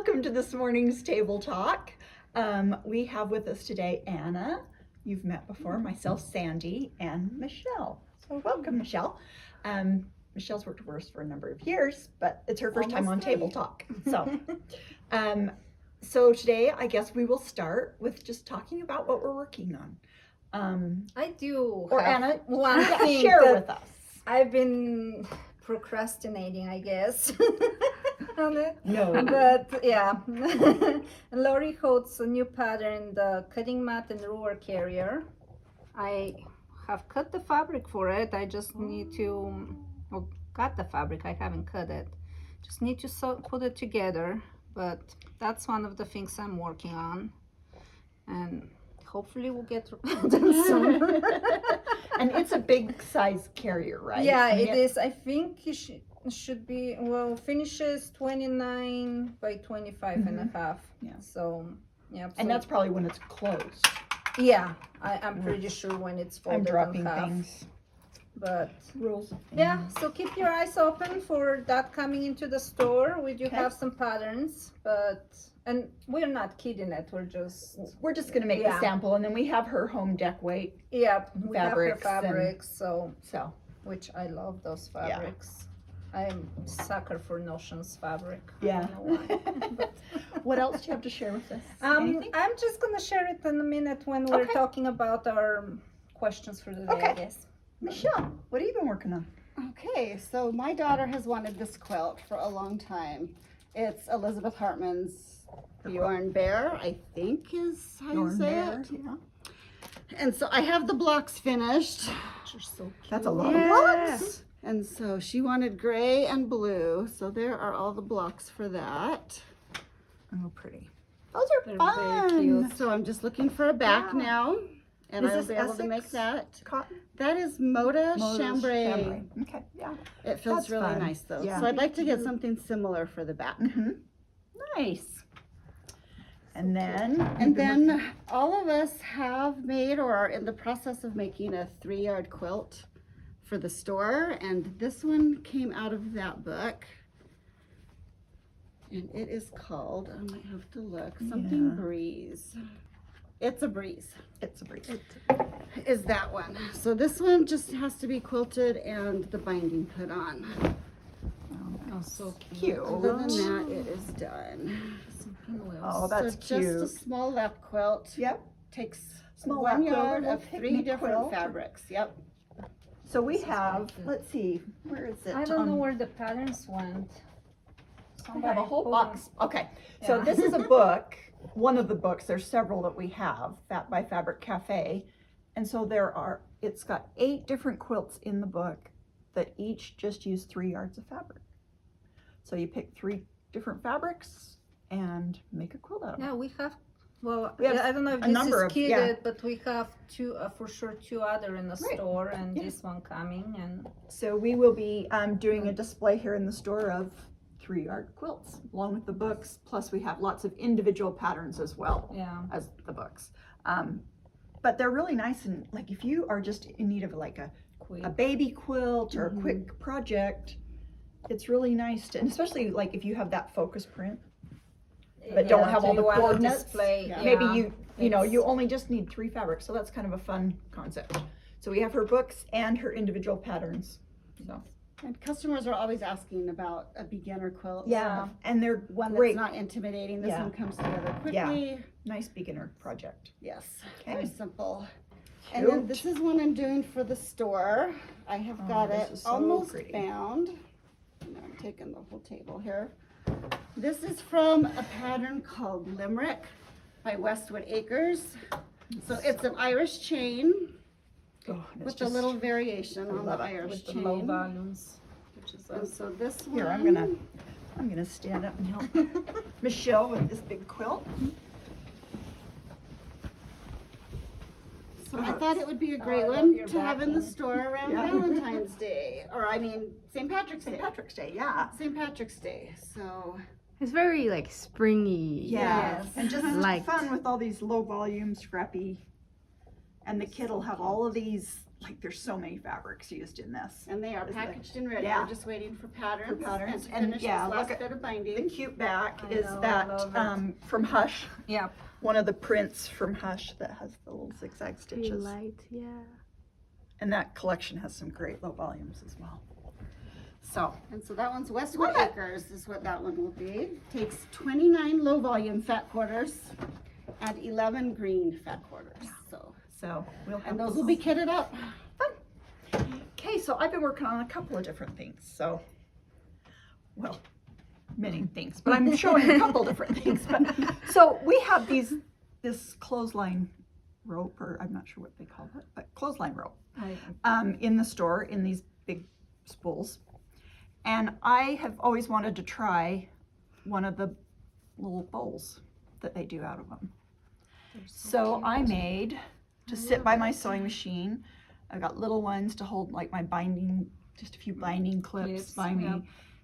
Welcome to this morning's table talk. We have with us today Anna, you've met before, myself, Sandy, and Michelle. So welcome, Michelle. Michelle's worked with us for a number of years, but it's her first time on table talk. So today I guess we will start with just talking about what we're working on. I do. Or Anna, one thing share that with us. I've been procrastinating, I guess, on it. No. But yeah, Lori Holt's a new pattern, the cutting mat and ruler carrier. I have cut the fabric for it. I just need to, well, got the fabric. I haven't cut it. Just need to put it together. But that's one of the things I'm working on, and hopefully we'll get done soon. And it's a big size carrier, right? Yeah, it is. I think it should be, well, finishes 29 by 25 and a half. Yeah. So, yeah. And that's probably when it's closed. Yeah, I'm pretty sure when it's folded I'm dropping in half. things. But Rules. yeah, so keep your eyes open for that coming into the store. We do Okay. have some patterns, and we're not kidding it. We're just going to make the Yeah. sample, and then we have her home deck weight. yeah, we have her Fabrics and- fabrics, so which I love those fabrics. I'm a sucker for Notions fabric. I Yeah. don't know why. What else do you have to share with us? Anything? I'm just gonna share it in a minute when we're Okay. talking about our questions for the day, Okay. I guess. Michelle, what have you been working on? Okay, so my daughter has wanted this quilt for a long time. It's Elizabeth Hartman's Bjron Bear, I think is how you say it. Yeah. And so I have the blocks finished. Which are so cute. That's a lot Yeah. of blocks. And so she wanted gray and blue. So there are all the blocks for that. Oh, pretty. Those are They're fun. very cute. So I'm just looking for a back Yeah. now. And Is I'll this be able to make Essex that. Cotton? That is Moda Moda's Chambray. Okay, yeah. It feels That's really fun. nice though. Yeah. So I'd like to get something similar for the back. Mm-hmm. Nice. And then? And then all of us have made or are in the process of making a 3-yard quilt for the store. And this one came out of that book. And it is called, I might have to look, something Yeah. Breeze. It's a Breeze It's a breeze. is that one. So this one just has to be quilted and the binding put on. Oh, so cute. Cute. Other than that, it is done. Some pinwheels. Oh, that's so just a cute. small lap quilt. Yep. Takes Small 1 lap quilt, yard little of 3 picnic different quilt. fabrics. Yep. So we This is have, very good. let's see, where is it? I don't know where the patterns went. We have a whole Hold on. box. Okay, so Yeah. this is a book, one of the books, there's several that we have, by Fabric Cafe. And so it's got 8 different quilts in the book that each just use 3 yards of fabric. So you pick 3 different fabrics and make a quilt out of it. Yeah, we have. Well, We have I don't know if a this number is of- yeah. kitted, but we have two, for sure, 2 other in the Right. store, and Yeah. this one coming. And So we will be doing a display here in the store of 3-yard quilts, along with the books, plus we have lots of individual patterns as well yeah, as the books. But they're really nice, and like if you are just in need of like a quick. baby quilt or a quick project, it's really nice to, and especially like if you have that focus print, but don't have do all the you wanna coordinates. display, Yeah. Maybe yeah, you know, it's- you only just need 3 fabrics, so that's kind of a fun concept. So we have her books and her individual patterns. So And customers are always asking about a beginner quilt. yeah, and they're One great. that's not intimidating. This Yeah. one comes together Yeah. quickly. Nice beginner project. Yes. Okay. Very simple. And then Cute. this is one I'm doing for the store. I have Oh, got this it is so almost pretty. bound. And I'm taking the whole table here. This is from a pattern called Limerick by Westwood Acres. So it's an Irish chain Oh, and it's with a just- little variation on the love it. Irish with the chain. low volumes, which is And so this one. Here, I'm gonna stand up and help Michelle with this big quilt. So I thought it would be a great I love one your to have in the backing. store around Yeah. Valentine's Day, or I mean St. Patrick's Day. St. Patrick's Day, yeah. St. Patrick's Day. So It's very like springy. Yeah, and just Light. fun with all these low volume, scrappy. And the kit will have all of these like there's so many fabrics used in this. And they are Isn't it? packaged and ready. Yeah. We're just waiting for patterns. For patterns. And to And finish yeah, this look last at bit of The binding. cute back I is know, I that love it. from Hush, Yeah. one of the prints from Hush that has the little zigzag Pretty stitches. light, yeah. And that collection has some great low volumes as well. So, And so that one's Westwood Love it. Acres is what that one will be. Takes 29 low volume fat quarters and 11 green fat quarters. So, we'll have and those will be kitted up. Okay, so I've been working on a couple of different things. So, well, many things, but I'm showing a couple different things. But so we have this clothesline rope, or I'm not sure what they call it, but clothesline rope, in the store in these big spools. And I have always wanted to try one of the little bowls that they do out of them. So I made to sit by my sewing machine. I've got little ones to hold like my binding, just a few binding clips by me. Yep.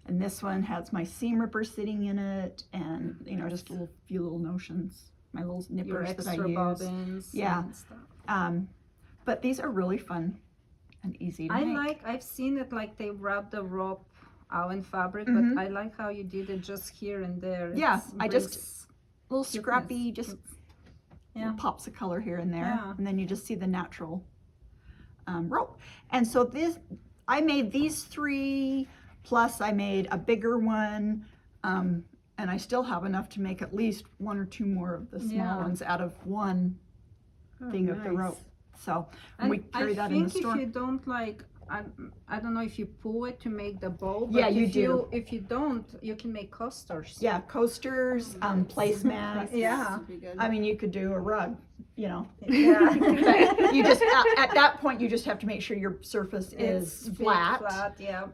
And this one has my seam ripper sitting in it, and just a few little notions, my little Your nippers that I extra use. bobbins. Yeah. And stuff. But these are really fun and easy to make. I've seen it like they wrap the rope out in fabric, Mhm. but I like how you did it just here and there. Yeah, It's I just- brings- A little scrappy, just Yeah. little pops of color here and there, Yeah. and then you just see the natural rope. And so I made these 3, plus I made a bigger one, and I still have enough to make at least 1 or 2 more of the small Yeah. ones out of one thing of the rope. So and we carry that in the store. I think if you don't like, I don't know if you pull it to make the bow, but Yeah, you if do. If you don't, you can make coasters. Yeah, coasters, placemats. Yeah. Would be good. I mean, you could do a rug, Yeah. But you just at that point you just have to make sure your surface It's is big, flat. yeah.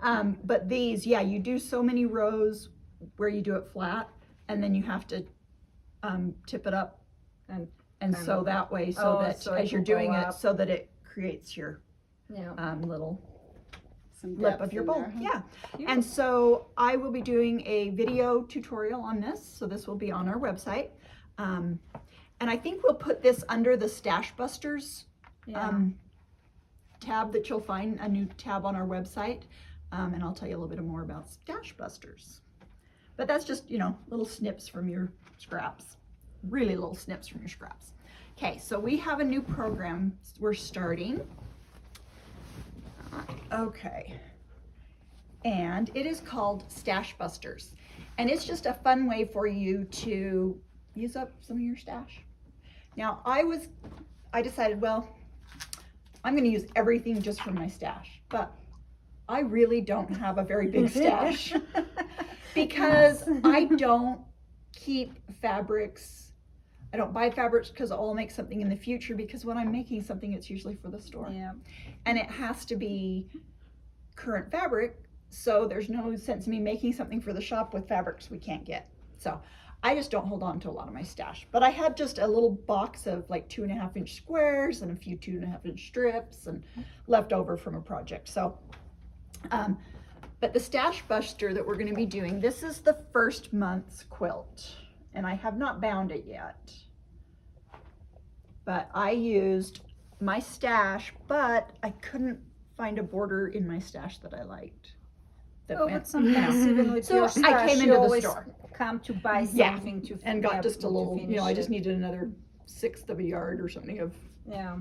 But these, yeah, you do so many rows where you do it flat, and then you have to tip it up And and kind sew of- that way so that so as it you're will go doing it, up. so that it creates your Yeah. little Some lip depth of your in bowl. there, huh? Yeah. Yeah. And so I will be doing a video tutorial on this. So this will be on our website. And I think we'll put this under the Stash Busters Yeah. tab that you'll find, a new tab on our website. And I'll tell you a little bit more about Stash Busters. But that's just, little snips from your scraps. Really little snips from your scraps. Okay, so we have a new program we're starting. Okay. And it is called Stash Busters. And it's just a fun way for you to use up some of your stash. Now, I decided, well, I'm going to use everything just from my stash. But I really don't have a very big stash because I don't keep fabrics. I don't buy fabrics because I'll make something in the future, because when I'm making something, it's usually for the store. Yeah. And it has to be current fabric, so there's no sense in me making something for the shop with fabrics we can't get. So I just don't hold on to a lot of my stash. But I had just a little box of like 2.5-inch squares and a few 2.5-inch strips and left over from a project. So, but the Stash Buster that we're going to be doing, this is the first month's quilt, and I have not bound it yet. But I used my stash, but I couldn't find a border in my stash that I liked. That Oh, went- but sometimes even with So your I stash, came you into the always store. come to buy Yeah, something to and got just a to little, finish I just it. needed another 1/6 of a yard or something of, Yeah.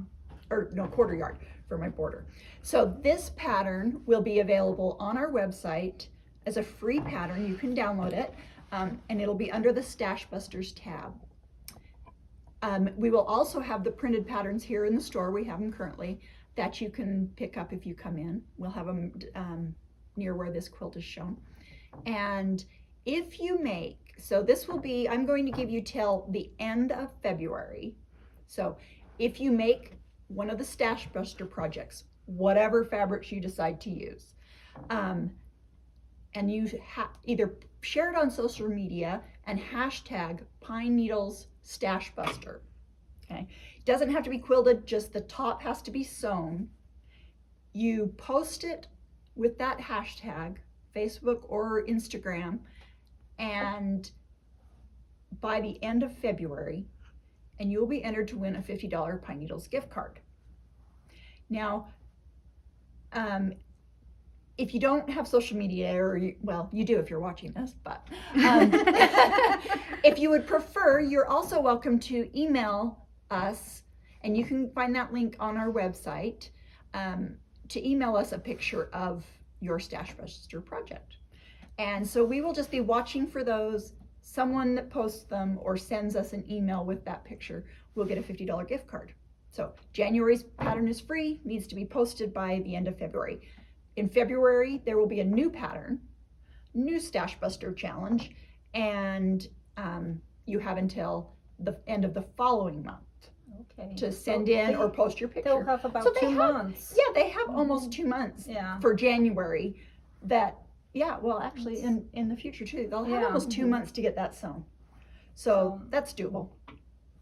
or no, 1/4 yard for my border. So this pattern will be available on our website as a free pattern. You can download it, and it'll be under the Stash Busters tab. We will also have the printed patterns here in the store. We have them currently that you can pick up if you come in. We'll have them near where this quilt is shown. And if you make, so this will be, I'm going to give you till the end of February. So if you make one of the Stash Buster projects, whatever fabrics you decide to use, and you either share it on social media and hashtag Pine Needles Stash Buster. Okay, doesn't have to be quilted, just the top has to be sewn. You post it with that hashtag, Facebook or Instagram, and by the end of February, and you'll be entered to win a $50 Pine Needles gift card. Now, if you don't have social media, or well, you do if you're watching this, but if you would prefer, you're also welcome to email us, and you can find that link on our website, to email us a picture of your Stash Buster project. And so we will just be watching for those. Someone that posts them or sends us an email with that picture will get a $50 gift card. So January's pattern is free, needs to be posted by the end of February. In February, there will be a new pattern, new Stash Buster challenge, and you have until the end of the following month Okay. to send in or post your picture. They'll have about So they 2 have- months. Yeah, they have almost 2 months Yeah. for January. That, yeah, well, actually, in the future too, they'll have Yeah. almost 2 months to get that sewn. So that's doable.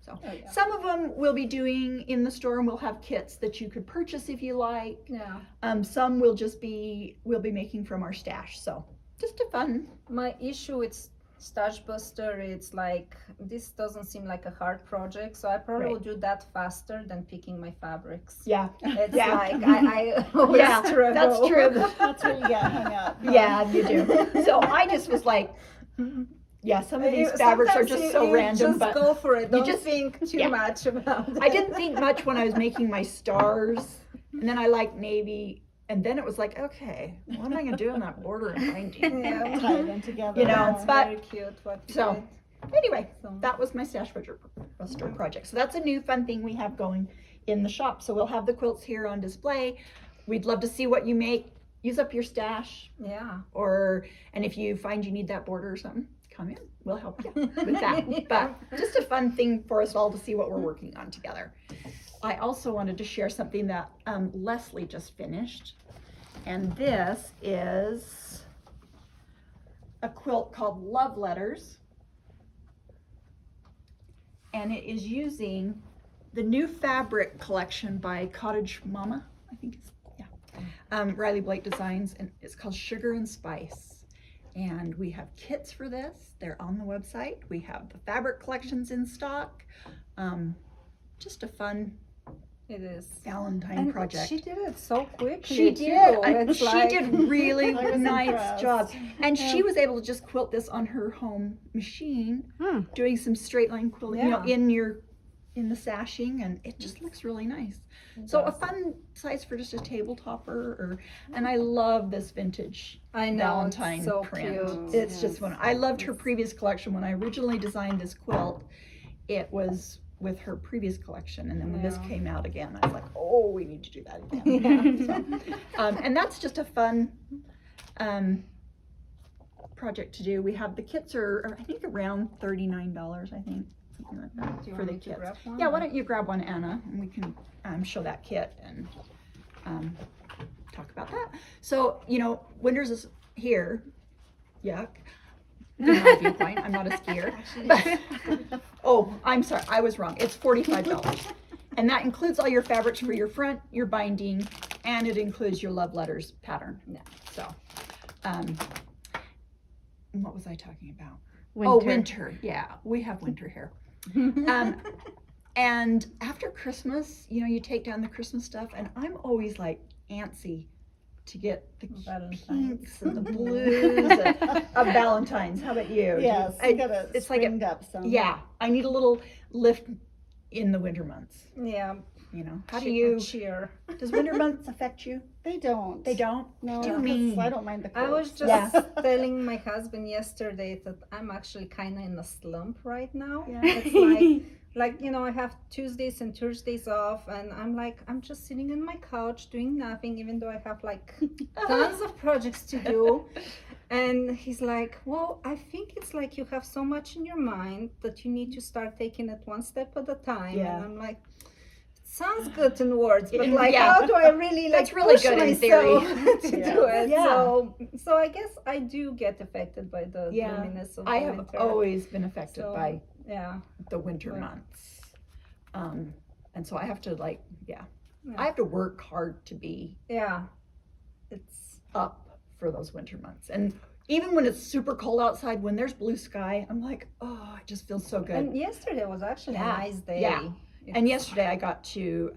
So Oh, yeah. some of them we'll be doing in the store, and we'll have kits that you could purchase if you like. Yeah. Some we'll be making from our stash. So just a fun. My issue with Stash Buster, it's like, this doesn't seem like a hard project, so I probably Right. will do that faster than picking my fabrics. Yeah. It's Yeah. like, I always Yeah, struggle. that's true. That's where you get hung up. Yeah, you do. So I just was like, yeah, some of these fabrics are Sometimes just you- so you random, just but go for it. Don't just- think too yeah. much about it. I didn't think much when I was making my stars, and then I like navy, and then it was like, okay, what am I gonna do in that border and binding? Yeah. Tie them together. You know, It's but- very cute what you So, did. Anyway, So- that was my Stash Buster project. So that's a new fun thing we have going in the shop. So we'll have the quilts here on display. We'd love to see what you make. Use up your stash, Yeah. and if you find you need that border or something, come in. We'll help you with that. But just a fun thing for us all to see what we're working on together. I also wanted to share something that Leslie just finished. And this is a quilt called Love Letters. And it is using the new fabric collection by Cottage Mama, I think it's, yeah. Riley Blake Designs, and it's called Sugar and Spice. And we have kits for this. They're on the website. We have the fabric collections in stock. Just a fun It is. Valentine And project. she did it so quickly. She too. did. It's She like- did really I was nice impressed. job. And Yeah. she was able to just quilt this on her home machine, Hmm. doing some straight line quilting, you know, Yeah. in the sashing, and it just looks really nice. So a fun size for just a table topper, and I love this vintage I know, Valentine it's so print. cute. It's just one. I loved her previous collection. When I originally designed this quilt, it was with her previous collection, and then when this Yeah. came out again, I was like, oh, we need to do that again. So, and that's just a fun project to do. We have the kits are I think around $39, I think, something like that Do you for want the me to kits. grab one? Yeah, why don't you grab one, Anna, and we can show that kit and talk about that. So, you know, Winters is here. Yuck. In my viewpoint, I'm not a skier. But, oh, I'm sorry, I was wrong. It's $45. And that includes all your fabrics for your front, your binding, and it includes your Love Letters pattern. Yeah. So, what was I talking about? Winter. Oh, winter. Yeah, we have winter here. And after Christmas, you know, you take down the Christmas stuff, and I'm always like antsy to get the Valentine's. pinks and the blues of Valentine's. How about you? Yes, I- you got it it's like springed up some. yeah, I need a little lift in the winter months. Yeah. You know, how do cheer- you? cheer? Does winter months affect you? They don't. They don't. No, do 'cause mean? I don't mind the I was quilts. just Yeah. telling my husband yesterday that I'm actually kind of in a slump right now. Yeah. It's like you know, I have Tuesdays and Thursdays off, and I'm just sitting on my couch doing nothing, even though I have like tons of projects to do. And he's like, well, I think it's like you have so much in your mind that you need to start taking it one step at a time. Yeah. And I'm like, sounds good in words, but In- like, yeah. how do I really like That's really push good in myself theory. to Yeah. do it? Yeah. So I guess I do get affected by the Yeah. gloominess of I the have winter. always been affected So, by Yeah. the winter Right. months. And so I have to Yeah. I have to work hard to be Yeah. It's up for those winter months. And even when it's super cold outside, when there's blue sky, I'm like, oh, it just feels so good. and yesterday was actually Yeah. a nice day. Yeah. And It's- yesterday I got to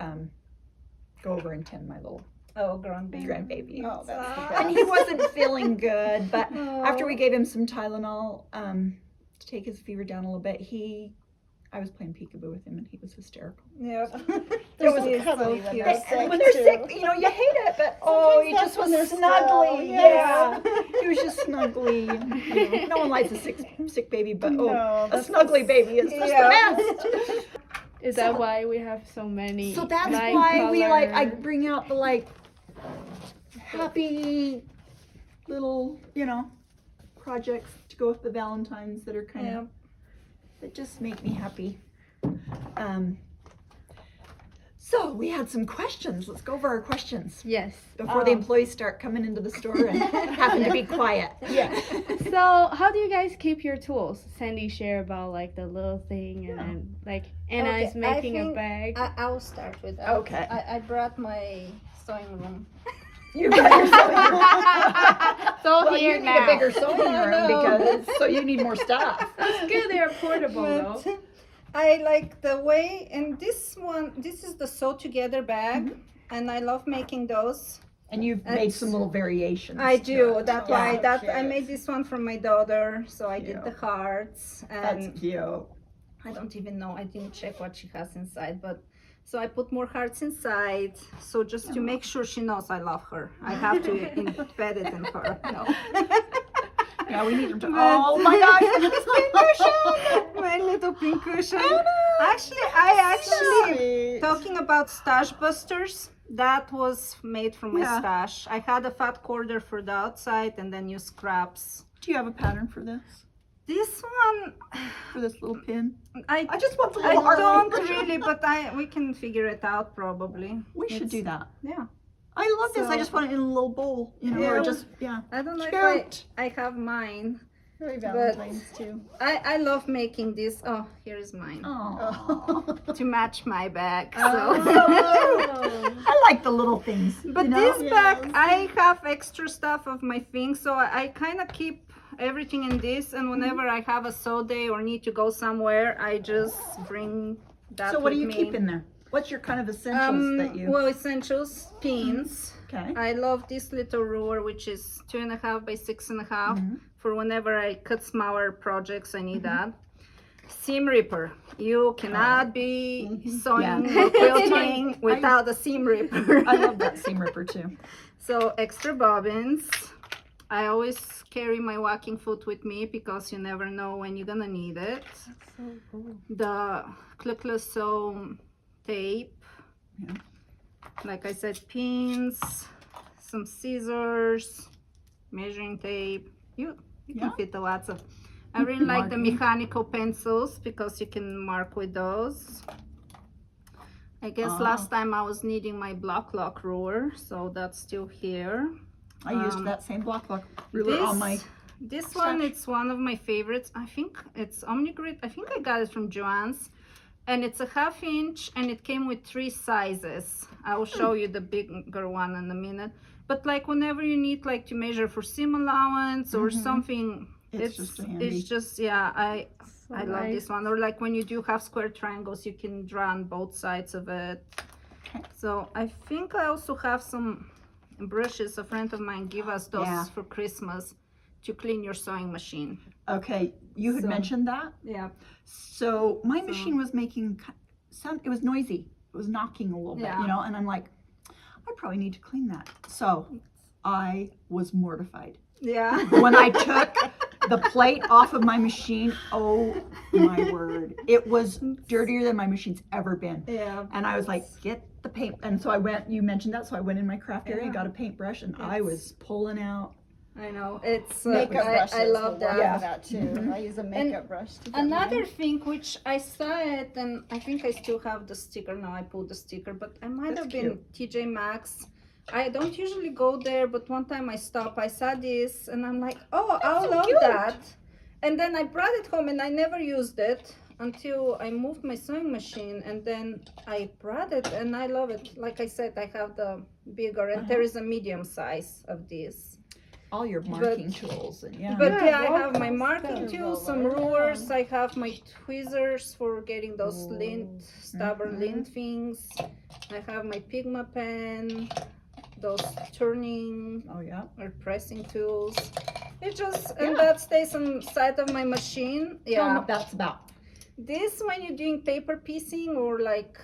go over and tend my little Oh, grandbaby. grandbaby. Oh, that's the And best. he wasn't feeling good, but after Oh. we gave him some Tylenol to take his fever down a little bit, I was playing peekaboo with him and he was hysterical. Yep. It was was cuddly when they're sick. And when they're too. sick, you know, you hate it, but oh, he Sometimes just that's was when they're snuggly. still, Yeah, yes. he was just snuggly. And, no one likes a sick baby, but No, a that's snuggly baby is just Yeah. the best. Is that why we have so many? So that's light why we like, I color- bring out the happy little, projects to go with the Valentines that are kind of, that just make me happy. So we had some questions. Let's go over our questions Yes. before the employees start coming into the store and having to be quiet. Yeah. So how do you guys keep your tools? Sandy share about like the little thing and then like Anna Okay, is making I a think bag. I'll start with that. Okay. I brought my sewing room. You got your sewing room. So Well, here you need now. a bigger sewing I room know. so you need more stuff. It's good they're portable though. But I like the way, and this is the sew together bag, and I love making those. And you've made some little variations. I to do. it. That's Yeah. why I Cute. made this one for my daughter. So I did Cute. the hearts, That's and cute. I don't even know. I didn't check what she has inside, but so I put more hearts inside. So just to make sure she knows I love her, I have to embed it in her. Yeah, we need them to. But- Oh my gosh, look at this pink cushion. My little pink cushion. Actually, talking about stash busters, that was made from my Yeah. stash. I had a fat quarter for the outside and then use scraps. Do you have a pattern for this? This one, For this little pin? I I just want the I little heart don't one. really, but we can figure it out probably. We should do that. Yeah. I love this. I So- just want it in a little bowl, or Yeah. just, yeah. I don't know Cute. if I have mine. Very Valentine's too. I love making this. Oh, here is mine. Oh. To match my bag. So. I like the little things. But you know? this bag, Yes. I have extra stuff of my things, so I kind of keep everything in this. And whenever I have a sew day or need to go somewhere, I just bring that. So what do with you me. keep in there? What's your kind of essentials that you? Well, essentials, pins. Okay. I love this little ruler, which is 2.5 by 6.5. Mhm. For whenever I cut smaller projects, I need Mm-hmm. that. Seam ripper. You cannot be sewing Yeah. or quilting without a seam ripper. I love that seam ripper too. So extra bobbins. I always carry my walking foot with me because you never know when you're gonna need it. So cool. The clickless sew tape. Yeah. Like I said, pins, some scissors, measuring tape. You Yeah. can fit a lot of. I really like the Marking. mechanical pencils because you can mark with those. I guess Ah. last time I was needing my block lock ruler, so that's still here. I used that same block ruler on my. This one, stash. it's one of my favorites. I think it's Omnigrid. I think I got it from Joann's. And it's a 1/2 inch and it came with 3 sizes. I will show you the bigger one in a minute. But like whenever you need like to measure for seam allowance or something, It's just handy. it's just, yeah, I love nice. this one. Or like when you do have square triangles, you can draw on both sides of it. Okay. So I think I also have some brushes. A friend of mine gave us those Yeah. for Christmas to clean your sewing machine. Okay, you had So- mentioned that. Yeah. So my machine was making some. It was noisy. It was knocking a little bit, Yeah. and I'm like, I probably need to clean that. So I was mortified Yeah. when I took the plate off of my machine. Oh my word! It was dirtier than my machine's ever been. Yeah. And I was like, get the paint. And so I went. You mentioned that, so I went in my craft area, Yeah. got a paintbrush, and I was pulling out. I know. It's Makeup brushes. I love will that. work Yeah. for that too. I use a makeup brush. To get Another mine. thing which I saw it and I think I still have the sticker now. I pulled the sticker, but I might That's have been TJ Maxx. I don't usually go there, but one time I stopped, I saw this and I'm like, oh, I'll so love cute. that. And then I brought it home and I never used it until I moved my sewing machine and then I brought it and I love it. Like I said, I have the bigger and there is a medium size of this. All your marking tools and yeah. But Yeah, yeah, I well, have my marking that's tools, a some roller, rulers. I have my tweezers for getting those lint, stubborn Mhm. lint things. I have my Pigma pen. those turning Oh, yeah. or pressing tools. It just, Yeah. and that stays inside of my machine. Tell 'em Yeah. what that's about. This, when you're doing paper piecing or like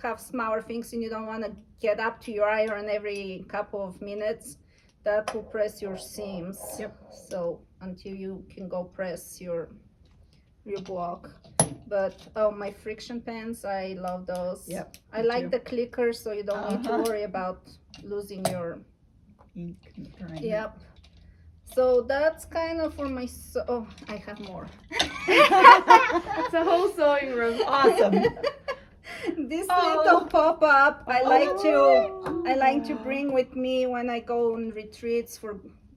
have smaller things and you don't want to get up to your iron every couple of minutes, that will press your seams. Yep. So until you can go press your block. But oh, my friction pens, I love those. Yep. I me like too. the clickers, so you don't need to Uh-huh. worry about losing your. Ink and drying. Yep. So that's kind of for my. Oh, I have more. It's a whole sewing room. Awesome. This Oh. little pop up, I like Oh. to bring with me when I go on retreats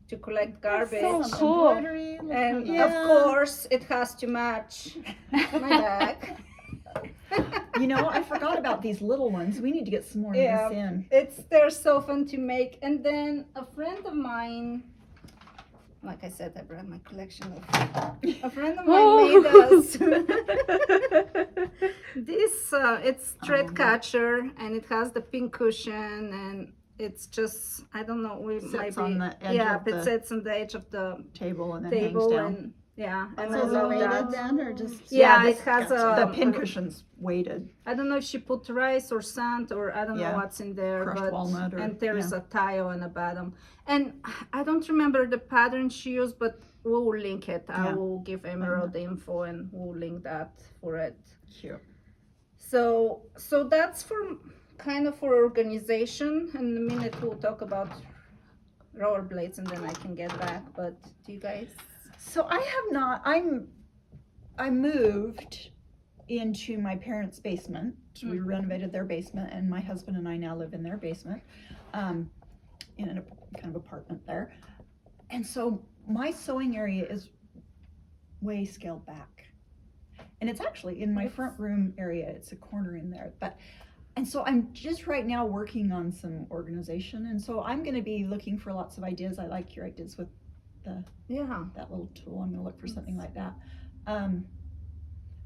to collect garbage. so cool. Embroidery, look And how of nice. course, it has to match my bag. You know, I forgot about these little ones. We need to get some more Yeah. of this in. They're so fun to make. And then a friend of mine, like I said, I brought my collection of. A friend of mine made us this. It's thread catcher, and it has the pink cushion, and it's just I don't know. We Sits maybe on the edge yeah, of it the sits on the edge of the table and then table, hangs down. and yeah, and So I is it love weighted that. then, or just? Yeah, this- it has the a pin cushion's weighted. I don't know if she put rice or sand or I don't Yeah. know what's in there, Crushed but walnut or- and there is a tile on the bottom. And I don't remember the pattern she used, but we'll link it. I Yeah. will give Emerald the info and we'll link that for it. Cute. So that's for kind of for organization. In a minute we'll talk about rollerblades and then I can get back. But do you guys? So I have not. I moved into my parents' basement. We renovated their basement, and my husband and I now live in their basement, in a kind of apartment there. And so my sewing area is way scaled back, and it's actually in my front room area. It's a corner in there, and so I'm just right now working on some organization, and so I'm going to be looking for lots of ideas. I like your ideas with Yeah. that little tool. I'm gonna look for something like that.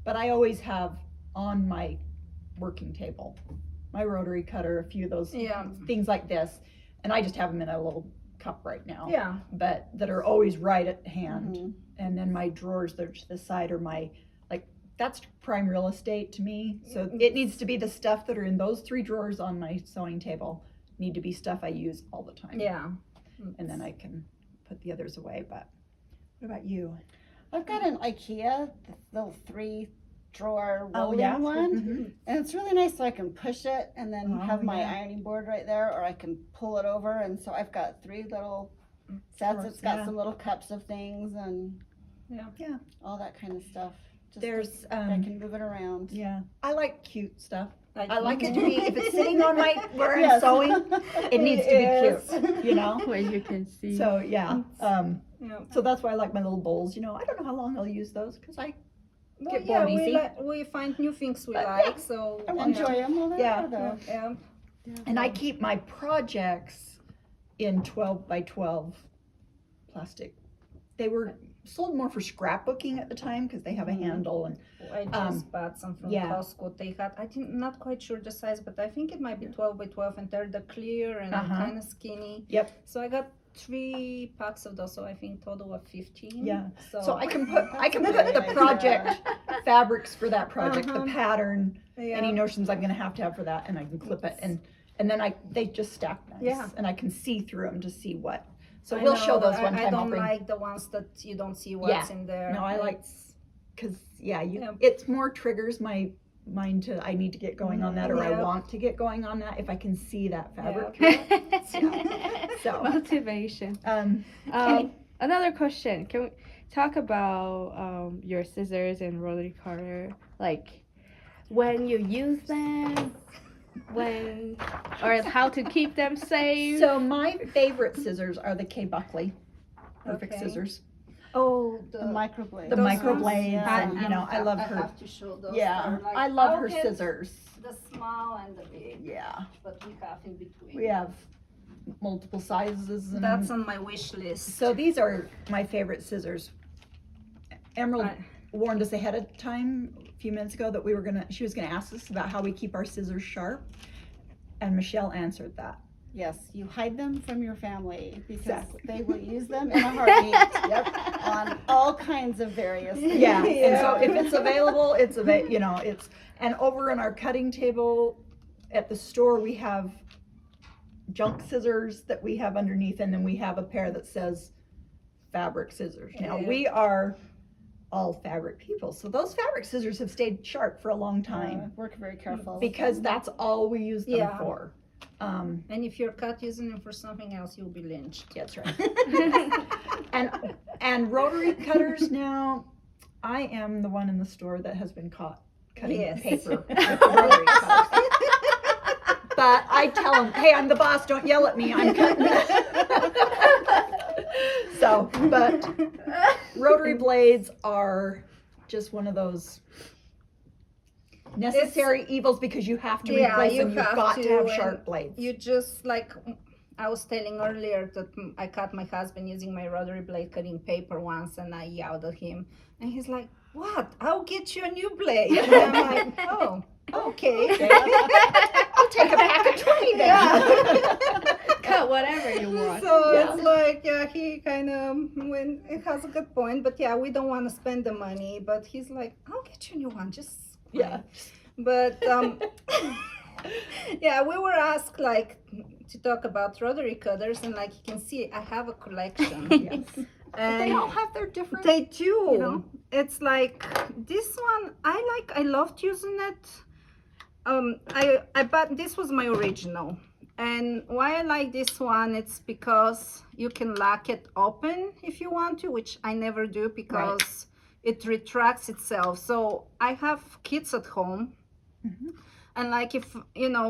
But I always have on my working table my rotary cutter, a few of those Yeah. things like this, and I just have them in a little cup right now. Yeah. But that are always right at hand. Mhm. And then my drawers, they're to the side, are my that's prime real estate to me. So it needs to be the stuff that are in those 3 drawers on my sewing table need to be stuff I use all the time. Yeah. And then I can put the others away. But what about you? I've got an IKEA, the little 3-drawer rolling yeah? one, Mhm. and it's really nice. So I can push it and then Oh, have my yeah. ironing board right there, or I can pull it over. And so I've got 3 little sets. It's got Yeah. some little cups of things and Yeah. all that kind of stuff. Just There's I can move it around. yeah, I like cute stuff. Like, I like it to be, if it's sitting on my, where I'm Yes. sewing, it needs to be Yes. cute, you know? Where you can see. So, yeah, Yeah. so that's why I like my little bowls, you know, I don't know how long I'll use those, because I, Well, Get yeah, bored easy. we find new things we But, like, yeah, so I enjoy them while they're Yeah. there, though. Yeah. and I keep my projects in 12 by 12 plastic. They were sold more for scrapbooking at the time, because they have a handle, and I just bought some from yeah. Costco. They had, not quite sure the size, but I think it might be 12 by 12, and they're the clear and Uh-huh. kind of skinny. Yep. So I got 3 packs of those, so I think total of 15. Yeah. So, so I can put That's a the great idea. project fabrics for that project, Uh-huh. the pattern, yeah. any notions I'm gonna have to have for that, and I can clip it, and then they just stack nice, Yeah. and I can see through them to see what. So I we'll show know, those one I time. I'll don't bring, like the ones that you don't see what's in there. No, I like- It's- cause yeah, Yeah. it's more triggers my mind to I need to get going on that, or I Yeah. want to get going on that if I can see that fabric. So. Motivation. Um, Another question. Can we talk about your scissors and rotary cutter? Like when you use them, or how to keep them safe? so my favorite scissors are the K. Buckley perfect Okay. scissors. Oh, The microblade. The Those micro ones? blades, Yeah. and you know, I love her. have to show those. Yeah, They're like- I love I'll her get scissors. The small and the big, Yeah, but we have in between. we have multiple sizes, and That's on my wish list. so these are my favorite scissors. Emerald I- warned us ahead of time a few minutes ago that she was gonna ask us about how we keep our scissors sharp, and Michelle answered that. Yes, you hide them from your family because Exactly. they will use them in a heartbeat. Yep, on all kinds of various things. Yeah, and so if it's available, it's, and over in our cutting table at the store, we have junk scissors that we have underneath, and then we have a pair that says fabric scissors. Now, we are all fabric people, so those fabric scissors have stayed sharp for a long time Work very careful. because that's all we use them Yeah. for. And if you're caught using them for something else, you'll be lynched. That's right. and rotary cutters now, I am the one in the store that has been caught cutting Yes. paper with the rotary cutters. But I tell them, hey, I'm the boss, don't yell at me, I'm cutting. So, but rotary blades are just one of those necessary evils because you have to Yeah, replace you them. You've have got to have to, sharp and blades. You just like I was telling earlier that I caught my husband using my rotary blade cutting paper once, and I yelled at him, and he's like, "What? I'll get you a new blade." And I'm like, "Oh, okay." I'll take a pack of 20 then. Cut whatever you want. So Yeah. it's like, yeah, he kind of when it has a good point, but yeah, we don't want to spend the money. But he's like, "I'll get you a new one, just." Yeah. But yeah, we were asked like to talk about rotary cutters, and like you can see, I have a collection. Yes. But And they all have their different. they do. you know? It's like this one. I loved using it. I bought this was my original, and why I like this one, it's because you can lock it open if you want to, which I never do because it retracts itself. So I have kids at home. Mhm. And like if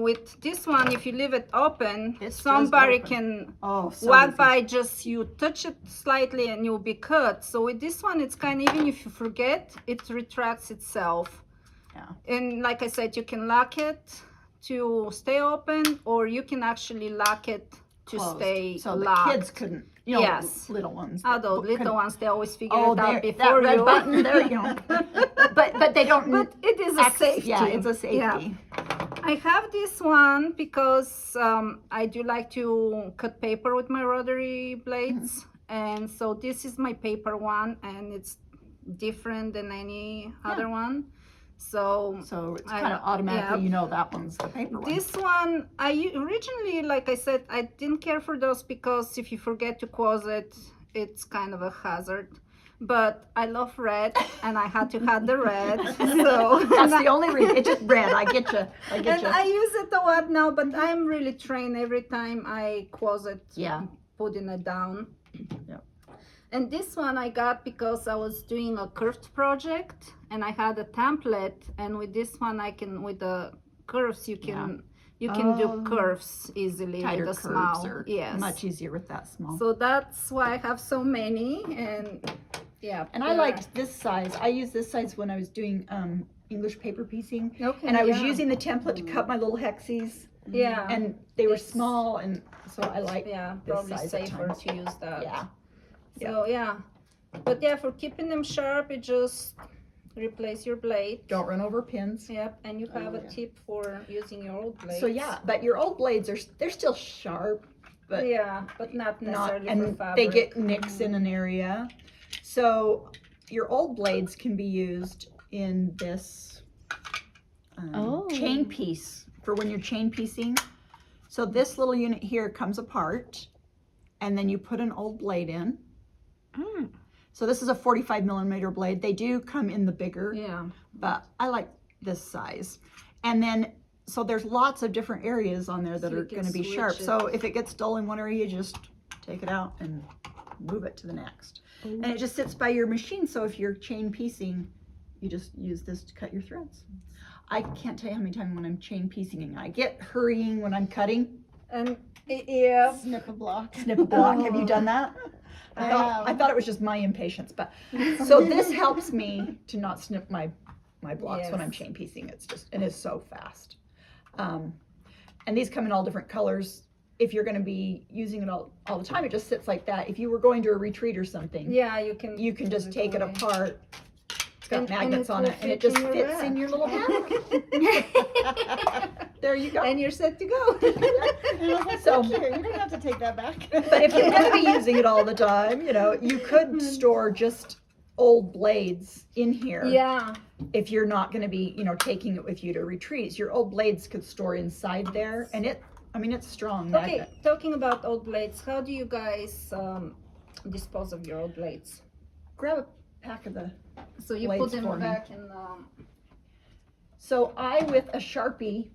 with this one, if you leave it open, It's just somebody open. can Oh, so walk easy. by, just you touch it slightly and you'll be cut. So with this one, it's kind of, even if you forget, it retracts itself. Yeah. And like I said, you can lock it to stay open, or you can actually lock it to Closed. stay so locked. the kids couldn't. Yes. Little ones. Although little couldn't- ones, they always figure Oh, it out there, before that red you. button there, but they don't. But it is a safety. Yeah, it's a safety. Yeah. I have this one because I do like to cut paper with my rotary blades, and so this is my paper one, and it's different than any other one. So So it's I- kind of automatically, yeah. that one's the paper one. this one, originally, like I said, I didn't care for those because if you forget to close it, it's kind of a hazard. But I love red, and I had to have the red. So That's the only reason. It's just red. I get you. I get and you. I use it a lot now, but I'm really trained every time I close it, Yeah. putting it down. Yep. And this one I got because I was doing a curved project, and I had a template, and with this one I can, with the curves, you can do Oh. curves easily Tighter with a curves small. are Yes. much easier with that small. So that's why I have so many, and yeah. And I liked this size. I used this size when I was doing English paper piecing, Okay. and I was yeah. using the template to cut my little hexies, Yeah. and they were It's- small, and so I like. Yeah, this probably size at safer times. to use that. Yeah. So yeah, but yeah, for keeping them sharp, you just replace your blade. Don't run over pins. Yep, and you have a tip for using your old blades. So yeah, but your old blades they're still sharp, but Yeah, but not necessarily for and fabric. they get nicks in an area. So your old blades can be used in this chain piece for when you're chain piecing. So this little unit here comes apart, and then you put an old blade in. So this is a 45 millimeter blade. They do come in the bigger, Yeah. but I like this size. And then, so there's lots of different areas on there that So you are can going to be switch sharp. it. So if it gets dull in one area, you just take it out and move it to the next. And it just sits by your machine. So if you're chain piecing, you just use this to cut your threads. I can't tell you how many times when I'm chain piecing and I get hurrying when I'm cutting. And yeah. Snip a block. Snip a block. Have you done that? I I thought it was just my impatience, but so this helps me to not snip my blocks when I'm Yes. chain piecing. It is so fast. And these come in all different colors. If you're going to be using it all the time, it just sits like that. If you were going to a retreat or something, Yeah, you can you can just put take it away. apart It's got And magnets it on will it, and it fit just in your fits in bag. your little bag. There you go. And you're set to go. And I was like, So- so cute. You don't have to take that back. But if you're gonna be using it all the time, you know, you could store just old blades in here. Yeah. If you're not gonna be, you know, taking it with you to retreats, your old blades could store inside there, and it's strong Okay, magnet. talking about old blades, how do you guys dispose of your old blades? Grab a pack of the. So you Blades put them for me. back in. So I, with a Sharpie,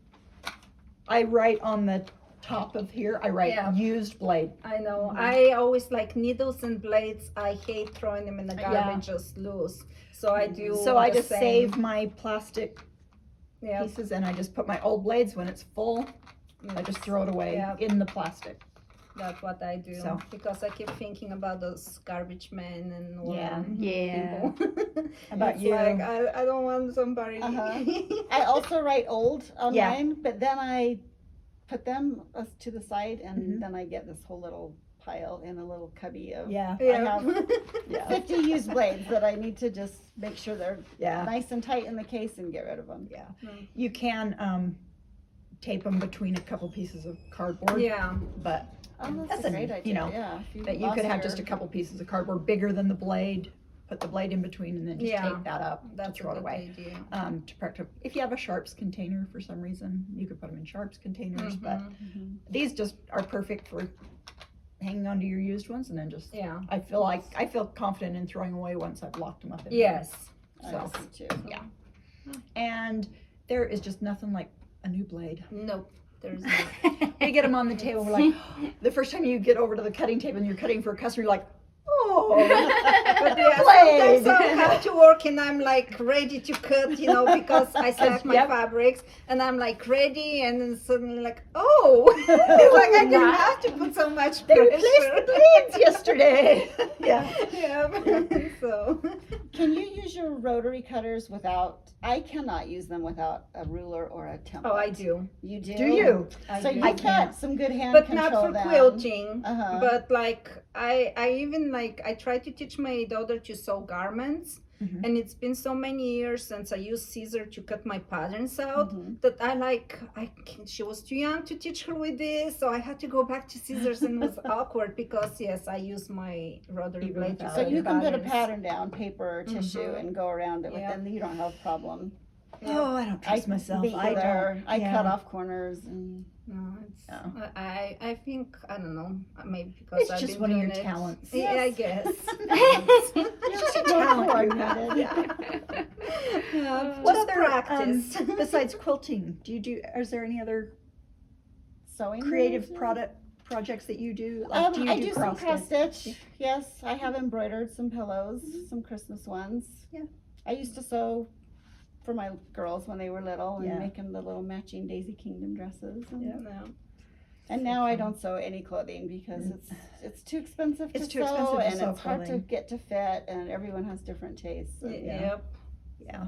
I write on the top of here, I write Yeah. used blade. I know. Mm-hmm. I always like needles and blades. I hate throwing them in the Yeah. garbage just loose. So I do. So I the just same. save my plastic Yeah. pieces and I just put my old blades when it's full. I just throw it away Yeah. in the plastic. That's what I do. So. Because I keep thinking about those garbage men and Yeah. Yeah. people. About It's you? like I don't want somebody. Uh-huh. I also write old on Yeah. mine, but then I put them to the side, and Mhm. then I get this whole little pile in a little cubby of Yeah, Yeah. yeah, 50 used blades that I need to just make sure they're yeah, nice and tight in the case and get rid of them. yeah. Mm. You can tape them between a couple pieces of cardboard, Yeah. but Oh, That's a a- great you idea. know, Yeah, if but you lost could have just a your- couple pieces of cardboard bigger than the blade. Put the blade in between and then just Yeah. tape that up That's to throw a it good away. idea. To practice, if you have a sharps container for some reason, you could put them in sharps containers. But Mhm. Mhm. these just are perfect for hanging onto your used ones, and then just Yeah. I feel confident in throwing away once I've locked them up. In there. Yes. I So, also too. yeah. And there is just nothing like a new blade. Nope. There's not. We get them on the table. We're like, the first time you get over to the cutting table and you're cutting for a customer, you're like, oh, But yeah, blade. sometimes I have to work and I'm like ready to cut, you know, because I stack my Yep. fabrics and I'm like ready, and then suddenly like, oh, it's like I didn't Wow. have to put so much They pressure. replaced the blades yesterday. Yeah. Yeah. So. Can you use your rotary cutters without? I cannot use them without a ruler or a template. Oh, I do. You do? Do you? So do. you I got can't. some good hand But control not for then. quilting. Uh-huh. But like I even like I try to teach my daughter to sew garments, Mhm. and it's been so many years since I used scissor to cut my patterns out Mhm. that she was too young to teach her with this, so I had to go back to scissors, and it was awkward because yes, I use my rotary Even blade to without So cut you can put a patterns. pattern down, paper or tissue, Mhm. and go around it with Yeah. them. You don't have a problem. Oh, I don't trust myself. Me I either. don't. I Yeah. cut off corners and No, it's Oh. I think I don't know, maybe because It's I've just been one of doing your it. talents. Yeah, I Yes. guess. It's just a More talent you coordinated. have. Yeah, What just other practice. besides quilting? Is there any other sewing. creative maybe? projects that you do? Like, I do some cross cross stitch? stitch. Yes, I have embroidered some pillows, some Christmas ones. Yeah. I used to sew for my girls when they were little and Yeah. make them the little matching Daisy Kingdom dresses. And, Yeah. No. and now I don't sew any clothing because it's too expensive It's to too sew expensive to and sew it's hard to clothing. get to fit and everyone has different tastes. and- Yep. Yeah.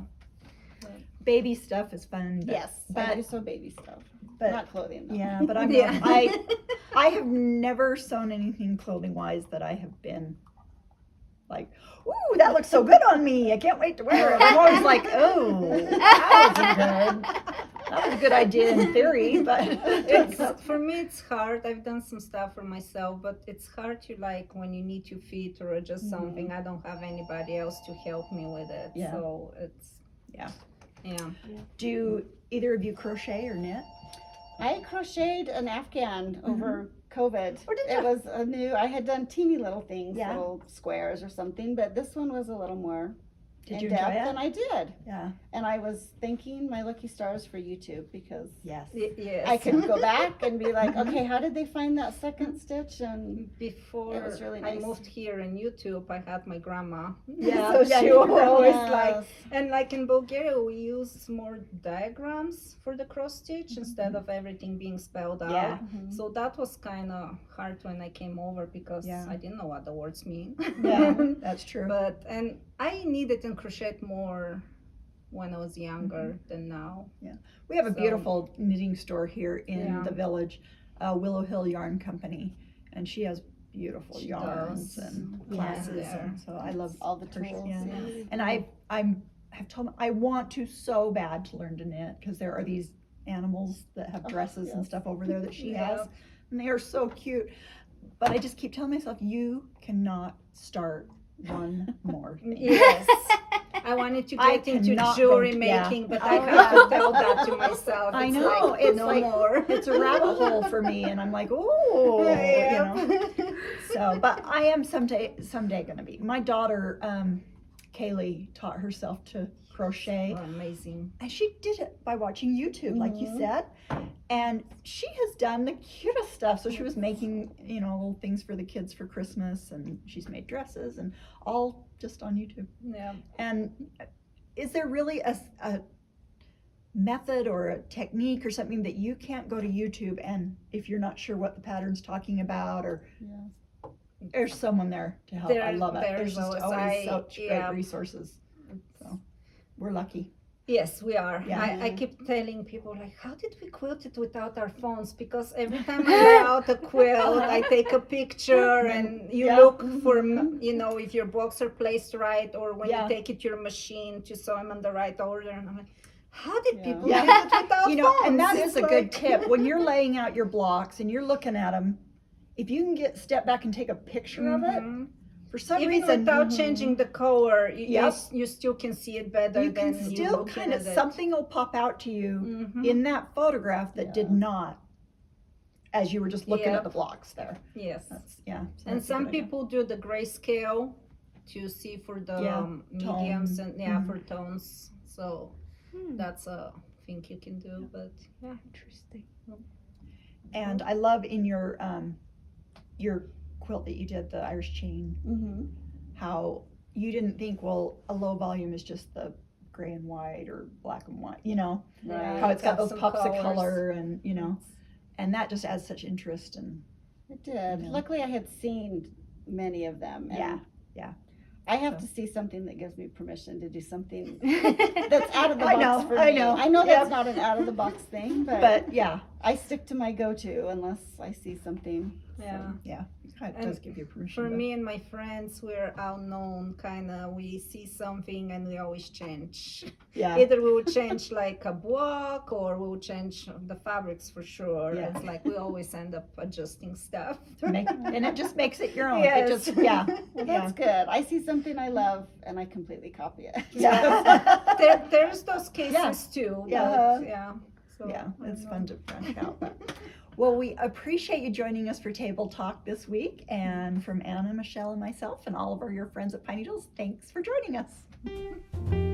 Baby stuff is fun. But, Yes, I but do sew baby stuff, but not clothing. Though. yeah, but I'm Yeah. not, I have never sewn anything clothing wise that I have been like, ooh, that looks so good on me. I can't wait to wear it. I'm always like, oh, that wasn't good. That was a good idea in theory, but It's for me it's hard. I've done some stuff for myself, but it's hard to like when you need to fit or just something. I don't have anybody else to help me with it. Yeah. So it's Yeah. Yeah. Do either of you crochet or knit? I crocheted an Afghan over COVID. Oh, did It ya? was a new. I had done teeny little things, Yeah. little squares or something, but this one was a little more Did in you depth, enjoy it? and I did. Yeah. And I was thanking my lucky stars for YouTube because Yes. Yes. I could go back and be like, okay, how did they find that second stitch? And Before It was really I nice. moved here in YouTube, I had my grandma. Yeah, so yeah, she you would were always Yes. like, and like in Bulgaria, we use more diagrams for the cross stitch instead of everything being spelled out. Yeah. So that was kind of hard when I came over because Yeah. I didn't know what the words mean. Yeah, that's true. But and I needed to crochet more when I was younger than now. We have a So- beautiful knitting store here in Yeah. the village, Willow Hill Yarn Company, and she has beautiful She yarns does. and Yeah. classes, Yeah. and so I love all the her- tools. yeah. yeah. And I'm have told I want to so bad to learn to knit because there are these animals that have dresses and yes. stuff over there that she Yeah. has, and they are so cute. But I just keep telling myself, you cannot start one more thing. Yes. I wanted to I get into cannot jewelry go- yeah. making, but Oh, I have to tell that to myself. I It's know, like, it's no like- more. It's a rabbit hole for me, and I'm like, oh, you know. So, but I am someday gonna be. My daughter, Kaylee, taught herself to crochet, Oh, amazing. and she did it by watching YouTube, like you said. And she has done the cutest stuff. So she was making, you know, little things for the kids for Christmas, and she's made dresses, and all just on YouTube. Yeah. And is there really a method or a technique or something that you can't go to YouTube, and if you're not sure what the pattern's talking about, or Yeah. there's someone there to help? I love it. There's just always such great resources. So we're lucky. Yes, we are. Yeah. I keep telling people, like, how did we quilt it without our phones? Because every time I lay out a quilt, I take a picture, and you Yeah. look for, you know, if your blocks are placed right, or when Yeah. you take it to your machine to sew them in the right order. And I'm like, how did people Yeah. do it without You know, phones? and that It's is a good like- tip. When you're laying out your blocks and you're looking at them, if you can step back and take a picture of it, Mhm. for some Even reason, without changing the color, Yep. you still can see it better you than can you still looking kind of, at it. something will pop out to you Mhm. in that photograph that did Yeah. not, as you were just looking Yep. at the blocks there. Yes. That's, yeah. so And that's a some good idea. people do the grayscale to see for the Yeah, mediums tone. and for tones. So Hmm. that's a thing you can do. But yeah, Interesting. And I love in your quilt that you did, the Irish chain, Mm-hmm. how you didn't think, well, a low volume is just the gray and white or black and white, you know, Right. how it's got those some pops colors. of color, and you know, and that just adds such interest. And It did. Yeah. Luckily, I had seen many of them. And Yeah. I have So. to see something that gives me permission to do something that's out of the I box know, for I me. know. I know that's Yep. not an out of the box thing, but yeah, I stick to my go-to unless I see something. yeah. it And does give you permission. For to- me and my friends, we're unknown. Kind of, we see something and we always change. yeah, Either we would change like a block, or we would change the fabrics for sure. Yeah. It's like we always end up adjusting stuff. and it just makes it your own. Yes. It just, yeah, Well, that's good. I see something I love and I completely copy it. yeah. There's those cases too. Yeah. But, yeah. So, Yeah, I it's don't fun know. to branch out. But, well, we appreciate you joining us for Table Talk this week. And from Anna, Michelle, and myself, and all of your friends at Pine Needles, thanks for joining us.